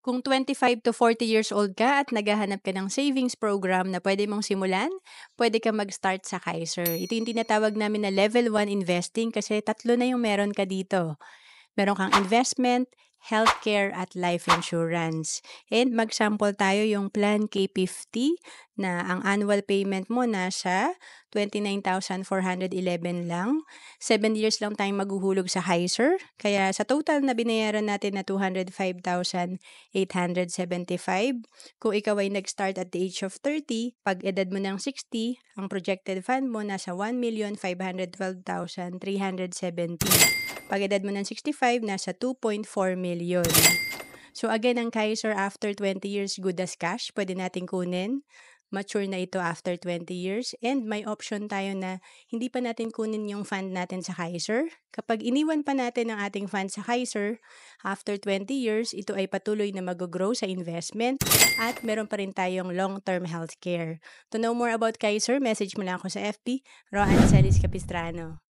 Kung 25 to 40 years old ka at naghahanap ka ng savings program na pwede mong simulan, pwede ka mag-start sa Kaiser. Ito yung tinatawag namin na level 1 investing kasi tatlo na yung meron ka dito. Meron kang investment, healthcare at life insurance. And mag-sample tayo yung Plan K50 na ang annual payment mo nasa 29,411 lang. 7 years lang tayong maghuhulog sa Kaiser. Kaya sa total na binayaran natin na 205,875, kung ikaw ay nag-start at the age of 30, pag edad mo ng 60, ang projected fund mo nasa 1,512,370. Pag edad mo ng 65, nasa 2.4 million. So again, ang Kaiser after 20 years, good as cash, pwede nating kunin. Mature na ito after 20 years. And may option tayo na hindi pa natin kunin yung fund natin sa Kaiser. Kapag iniwan pa natin ang ating fund sa Kaiser, after 20 years, ito ay patuloy na mag-grow sa investment at meron pa rin tayong long-term healthcare. To know more about Kaiser, message mo lang ako sa FB, Rohan Celis Capistrano.